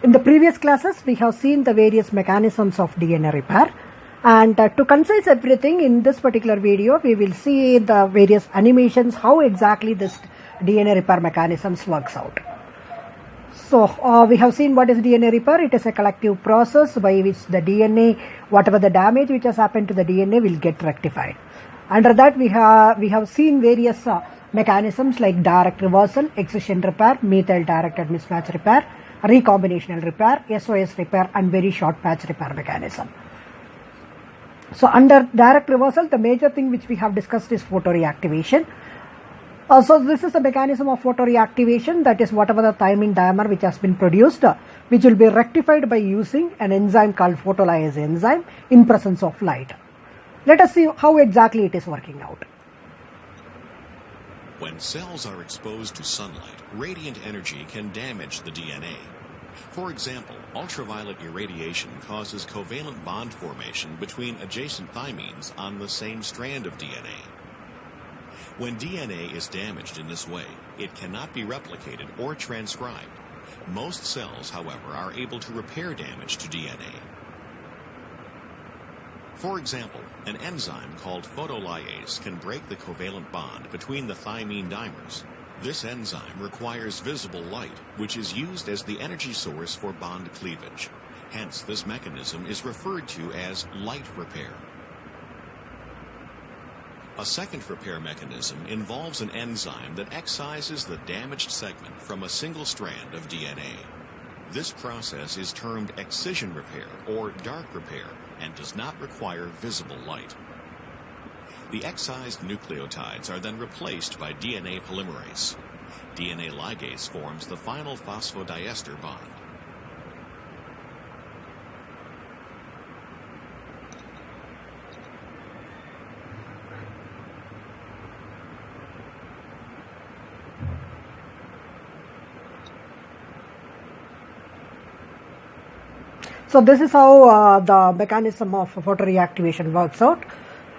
In the previous classes, we have seen the various mechanisms of DNA repair. And to concise everything in this particular video, we will see the various animations, how exactly this DNA repair mechanisms works out. So we have seen what is DNA repair. It is a collective process by which the DNA, whatever the damage which has happened to the DNA, will get rectified. Under that, we have seen various mechanisms like direct reversal, excision repair, methyl directed mismatch repair, recombinational repair, SOS repair, and very short patch repair mechanism. So under direct reversal, the major thing which we have discussed is photoreactivation. So this is the mechanism of photoreactivation, that is whatever the thymine dimer which has been produced, which will be rectified by using an enzyme called photolyase enzyme in presence of light. Let us see how exactly it is working out. When cells are exposed to sunlight, radiant energy can damage the DNA. For example, ultraviolet irradiation causes covalent bond formation between adjacent thymines on the same strand of DNA. When DNA is damaged in this way, it cannot be replicated or transcribed. Most cells, however, are able to repair damage to DNA. For example, an enzyme called photolyase can break the covalent bond between the thymine dimers. This enzyme requires visible light, which is used as the energy source for bond cleavage. Hence, this mechanism is referred to as light repair. A second repair mechanism involves an enzyme that excises the damaged segment from a single strand of DNA. This process is termed excision repair or dark repair and does not require visible light. The excised nucleotides are then replaced by DNA polymerase. DNA ligase forms the final phosphodiester bond. So this is how the mechanism of photoreactivation works out.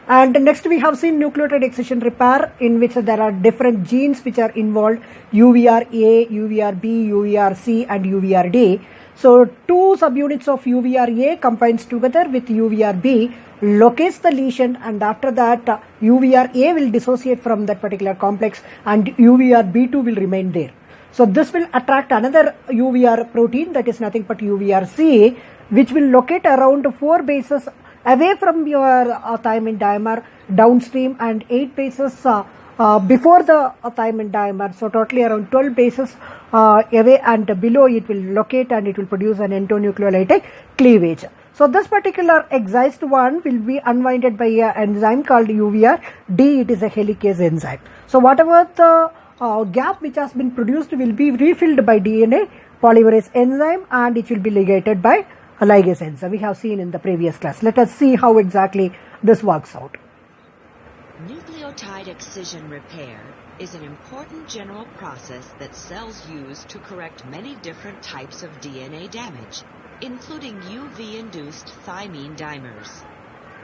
And next we have seen nucleotide excision repair, in which there are different genes which are involved: UVR-A, UVR-B, UVR-C, and UVR-D. So two subunits of UVR-A combines together with UVR-B, locates the lesion, and after that UVR-A will dissociate from that particular complex and UVR-B2 will remain there. So this will attract another UVR protein, that is nothing but UVR-C, which will locate around 4 bases away from your thymine dimer downstream and 8 bases before the thymine dimer. So totally around 12 bases away and below it will locate, and it will produce an endonucleolytic cleavage. So this particular excised one will be unwinded by an enzyme called UVR-D. It is a helicase enzyme. So whatever the gap which has been produced will be refilled by DNA polymerase enzyme, and it will be ligated by a ligase enzyme. We have seen in the previous class. Let us see how exactly this works out. Nucleotide excision repair is an important general process that cells use to correct many different types of DNA damage, including UV-induced thymine dimers.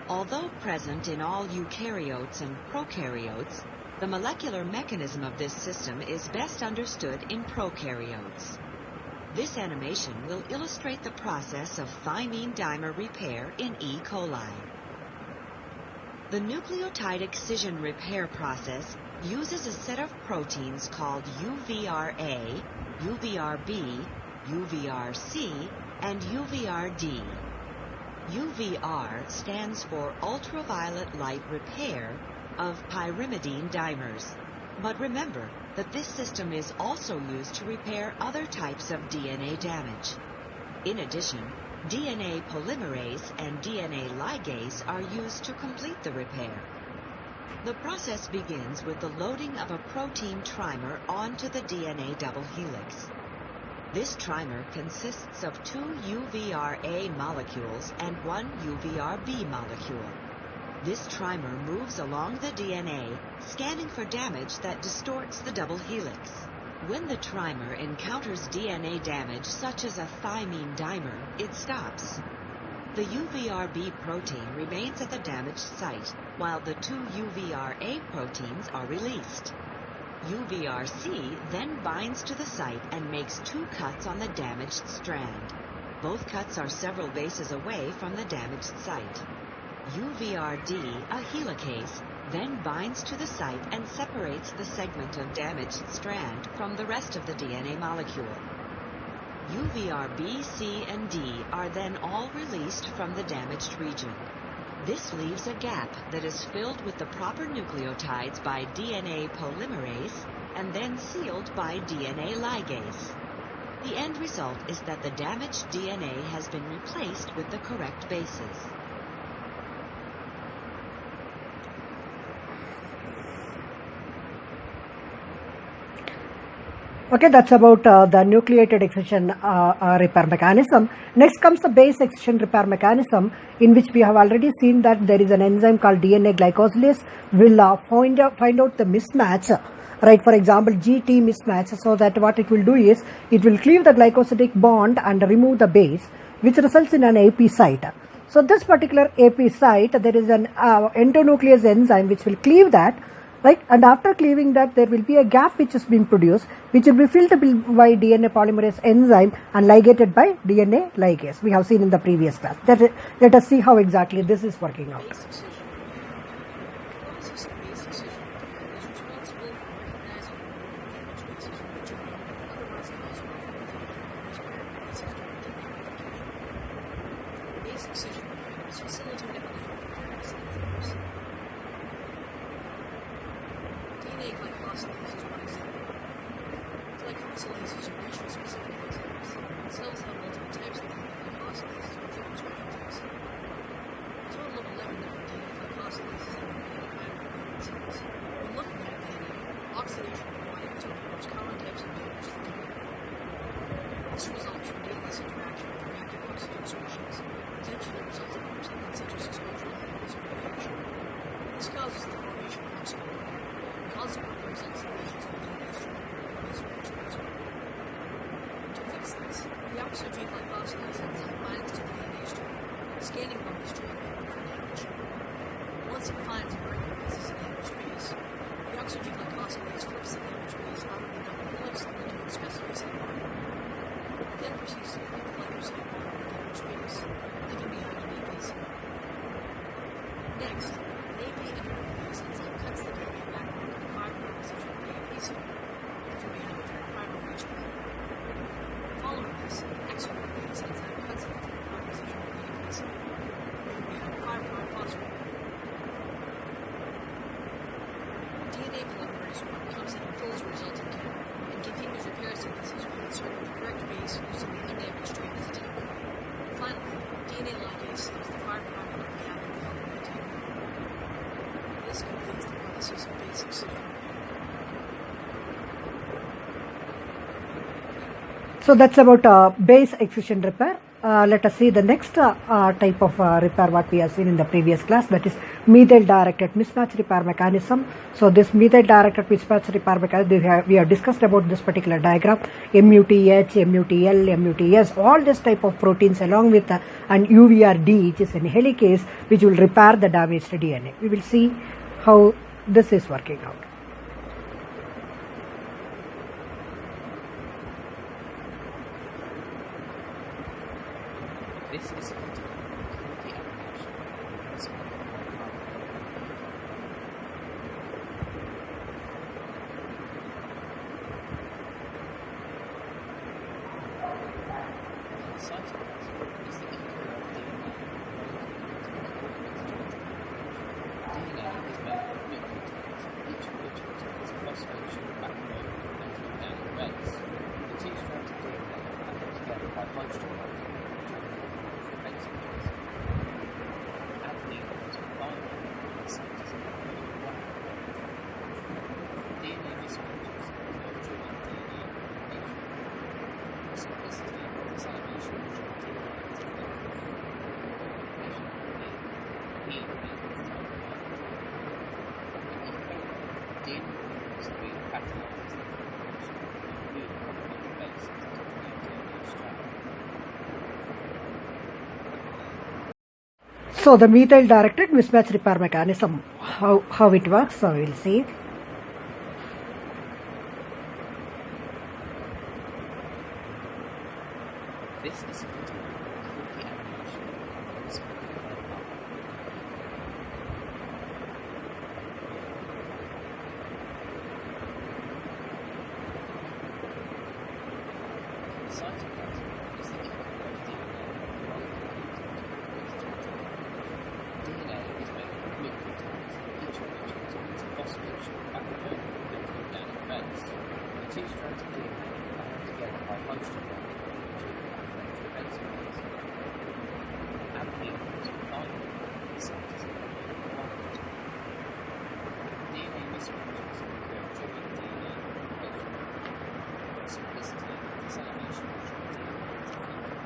Although present in all eukaryotes and prokaryotes, the molecular mechanism of this system is best understood in prokaryotes. This animation will illustrate the process of thymine dimer repair in E. coli. The nucleotide excision repair process uses a set of proteins called UVR-A, UVR-B, UVR-C, and UVR-D. UVR stands for ultraviolet light repair of pyrimidine dimers. But remember that this system is also used to repair other types of DNA damage. In addition, DNA polymerase and DNA ligase are used to complete the repair. The process begins with the loading of a protein trimer onto the DNA double helix. This trimer consists of 2 UVR-A molecules and 1 UVR-B molecule. This trimer moves along the DNA, scanning for damage that distorts the double helix. When the trimer encounters DNA damage, such as a thymine dimer, it stops. The UVR-B protein remains at the damaged site, while the 2 UVR-A proteins are released. UVRC then binds to the site and makes 2 cuts on the damaged strand. Both cuts are several bases away from the damaged site. UVRD, a helicase, then binds to the site and separates the segment of damaged strand from the rest of the DNA molecule. UVRB, C, and D are then all released from the damaged region. This leaves a gap that is filled with the proper nucleotides by DNA polymerase and then sealed by DNA ligase. The end result is that the damaged DNA has been replaced with the correct bases. Okay, that's about the nucleated excision repair mechanism. Next comes the base excision repair mechanism, in which we have already seen that there is an enzyme called DNA glycosylase will find out the mismatch, right? For example, GT mismatch, so that what it will do is it will cleave the glycosidic bond and remove the base, which results in an AP site. So this particular AP site, there is an endonuclease enzyme which will cleave that. Right, and after cleaving that, there will be a gap which is being produced, which will be filled by DNA polymerase enzyme and ligated by DNA ligase. We have seen in the previous class. Let us see how exactly this is working out. So that's about base excision repair. Let us see the next type of repair what we have seen in the previous class, that is methyl directed mismatch repair mechanism. So this methyl directed mismatch repair mechanism, we have discussed about this particular diagram, MUTH, MUTL, MUTS, all this type of proteins along with an UVRD, which is an helicase, which will repair the damaged DNA. We will see how this is working out. This is a video of the animation of this cytoplasm is the anchor of DNA. DNA is made of nucleotides, each of which contains a phosphation backbone and down the base. The two strands of DNA are held together by hydrogen bonding. So the methyl directed mismatch repair mechanism, how it works, so we will see. This is a video of the animation of the spectrum of power. The cytoplasm is the key of DNA. DNA is made of nucleotides, each of which contains a phosphation backbone and an organic base. The two strands of DNA are held together by hydrogen bonding between the complementary base pairs. Adenine is provided in the centers of the environment. DNA mismatches occur during DNA replication. For simplicity, this animation will show DNA as a feature.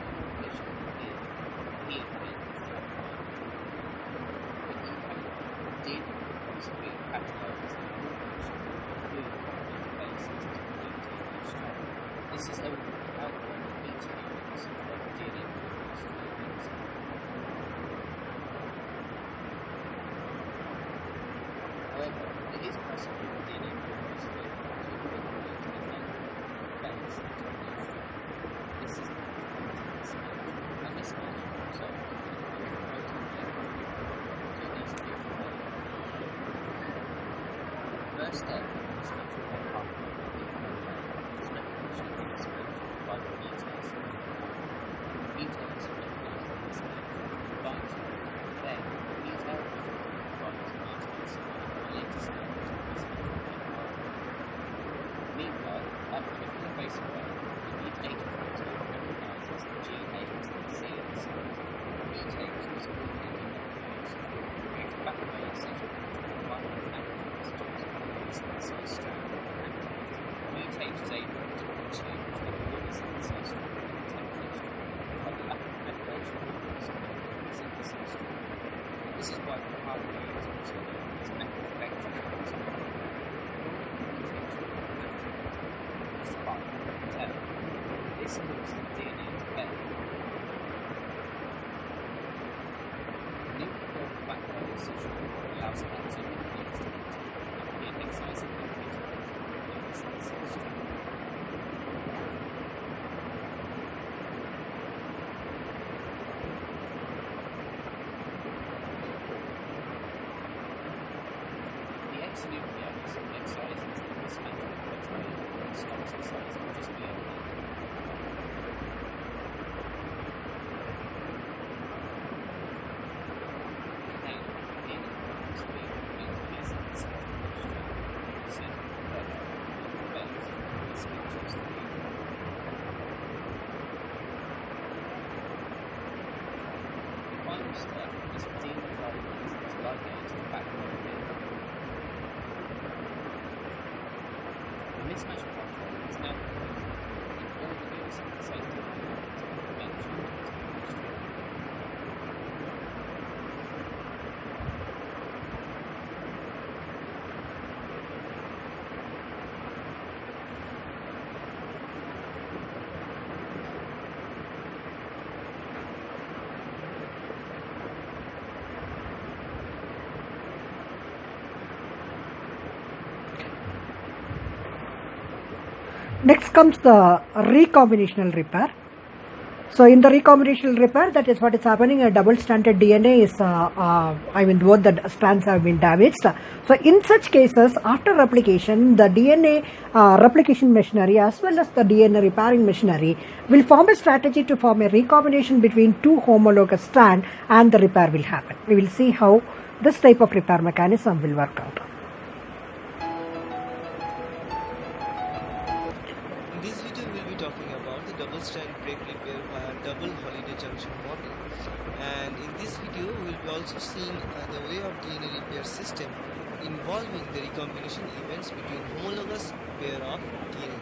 Replication can be a heat phase with flat line. In eukaryote, DNA grows through catalyzes and replication, including complementary bases to the new DNA strand. This is only without growing meteorites, where the DNA grows through an enzyme. However, it is possible that DNA grows through to incorporate an end base into a new strand. This is known as mismatch, and mismatch can result in a protein to these two pairs. First step in the mismatch repair pathway of the DNA is recognition of mismatch by the mutase of the mutase recognises the mismatch, binds to it, then the mutase binds to mutase at a later stage of the mismatch repair pathway. Meanwhile, after a base pair, the mutated protein recognises the G, H, and C site. Mutate is a weak-ending nuclease which will create a backbone excision between one and the messages of the synthesized strand and activate. Mutate is able to differentiate between the non-synthesized strand and the template strand, while the lack of methylation is the synthesized strand. This is why the pathway is also known as methylvector transfer. This causes the DNA to bend. The nuclear backbone excision allows active nucleus to enter and be excising nucleotides in the synthesized strand. The exonuclease excises the mismatched protein and stops excising just beyond it. Then, DNA becomes free and releases itself from the strand and the central propeller of the base mismatches the DNA. The final step is for DNA ligase to ligate the backbone of DNA. The mismatch pathway is now complete, and all the newly synthesized DNA is mentioned into the new strand. Next comes the recombinational repair. So in the recombinational repair, that is what is happening. A double-stranded DNA is, both the strands have been damaged. So in such cases, after replication, the DNA replication machinery as well as the DNA repairing machinery will form a strategy to form a recombination between two homologous strands, and the repair will happen. We will see how this type of repair mechanism will work out. In this video, we will be talking about the double-strand break repair via double Holliday junction model. And in this video, we will be also seeing the way of DNA repair system involving the recombination events between homologous pair of DNA.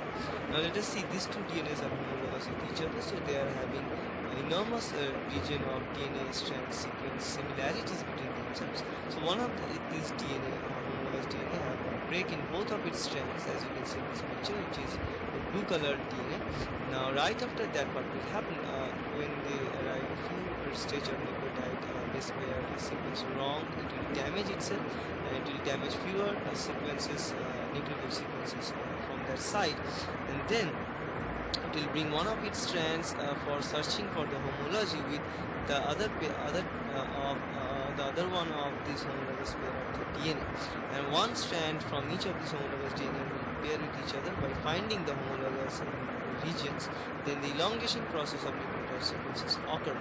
Now let us see, these two DNAs are homologous with each other, so they are having enormous region of DNA strand sequence similarities between themselves. So one of these DNA, homologous DNA, have a break in both of its strands, as you can see in this picture, which is the blue colored DNA. Now right after that, what will happen when they arrive a few stage of nucleotide base pair sequence wrong, it will damage itself and it will damage fewer sequences, nucleotide sequences from that side, and then it will bring one of its strands for searching for the homology with the other one of this homologous pair of the DNA, and one strand from each of these homologous DNA will pair with each other by finding the homologous regions. Then the elongation process of nucleotide sequences occur.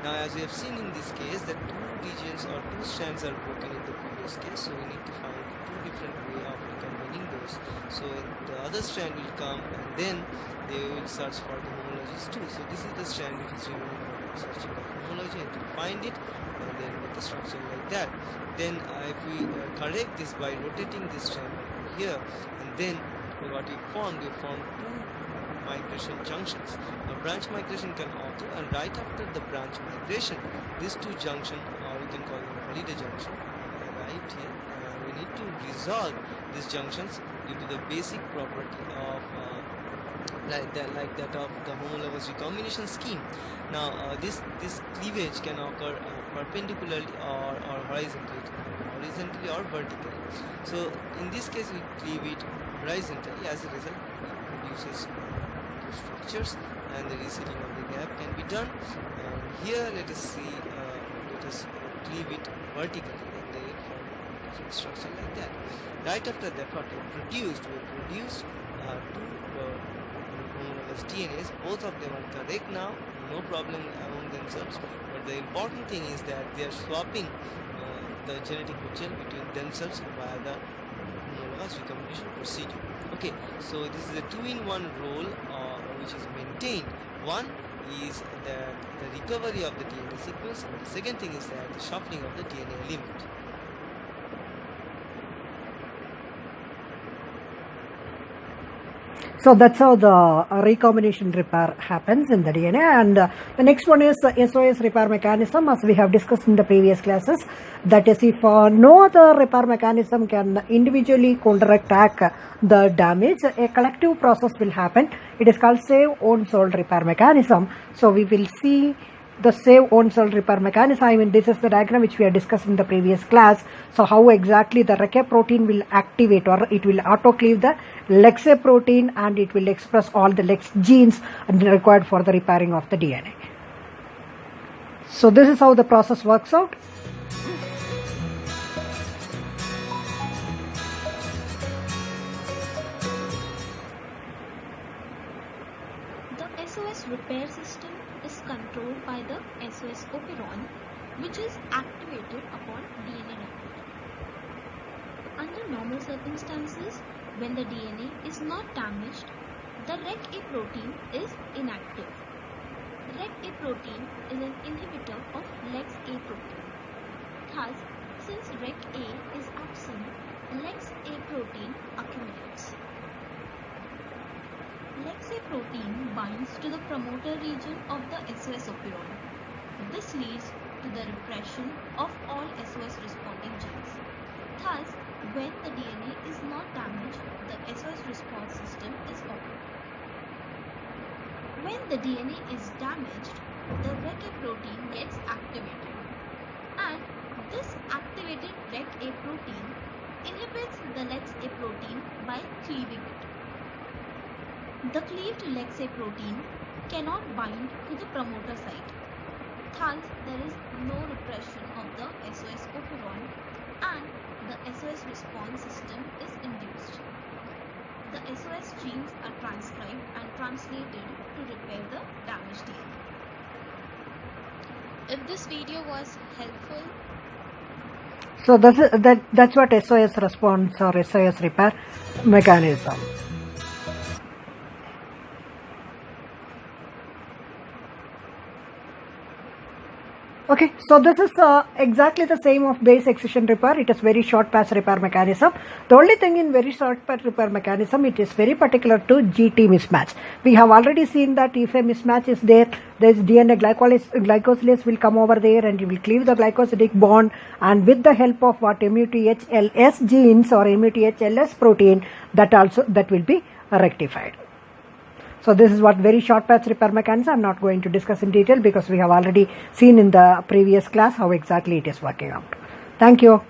Now, as we have seen in this case, that two regions or two strands are broken in the previous case, so we need to find two different ways of recombining those. So the other strand will come, and then they will search for the homologies too. So this is the strand which is remaining searching for homology, and to find it, and then with the structure like that. Then if we correct this by rotating this strand here, and then what we formed two migration junctions. A branch migration can occur, and right after the branch migration, these two junctions, or you can call them holiday junction, arrived here. We need to resolve these junctions due to the basic property of like that of the homologous recombination scheme. Now this cleavage can occur perpendicularly or horizontally or vertically. So in this case we cleave it horizontally. As a result, it produces structures, and the resetting of the gap can be done. And here let us cleave it vertically, and they form different structure like that. Right after that, what we produced two homologous DNAs. Both of them are correct now, no problem among themselves, but the important thing is that they are swapping the genetic material between themselves via the homologous recombination procedure. Okay, so this is a two-in-one role which is maintained. One is that the recovery of the DNA sequence, and the second thing is that the shuffling of the DNA element. So that's how the recombination repair happens in the DNA. And the next one is the SOS repair mechanism, as we have discussed in the previous classes. That is, if no other repair mechanism can individually counterattack the damage, a collective process will happen. It is called save own sold repair mechanism. So we will see the save own sold repair mechanism. I mean, this is the diagram which we have discussed in the previous class. So how exactly the RECA protein will activate, or it will autocleave the LEXA protein, and it will express all the LEX genes required for the repairing of the DNA. So this is how the process works out. The SOS repair system is controlled by the SOS operon, which is activated upon DNA repair. Under normal circumstances, when the DNA is not damaged, the REC-A protein is inactive. REC-A protein is an inhibitor of LEX-A protein. Thus, since REC-A is absent, LEX-A protein accumulates. LEX-A protein binds to the promoter region of the SOS operon. This leads to the repression of all SOS responding genes. Thus, when the DNA is not damaged, the SOS response system is open. When the DNA is damaged, the REC-A protein gets activated, and this activated REC-A protein inhibits the LEX-A protein by cleaving it. The cleaved LEX-A protein cannot bind to the promoter site. Thus, there is no repression of the SOS operon, and the SOS response system is induced. The SOS genes are transcribed and translated to repair the damaged DNA. If this video was helpful, So that's what SOS response or SOS repair mechanism. Okay, so this is exactly the same of base excision repair. It is very short patch repair mechanism. The only thing in very short patch repair mechanism, it is very particular to GT mismatch. We have already seen that if a mismatch is there, this DNA glycosylase will come over there and it will cleave the glycosidic bond, and with the help of what MUTHLS genes or MUTHLS protein, that will be rectified. So this is what very short patch repair mechanism. I'm not going to discuss in detail because we have already seen in the previous class how exactly it is working out. Thank you.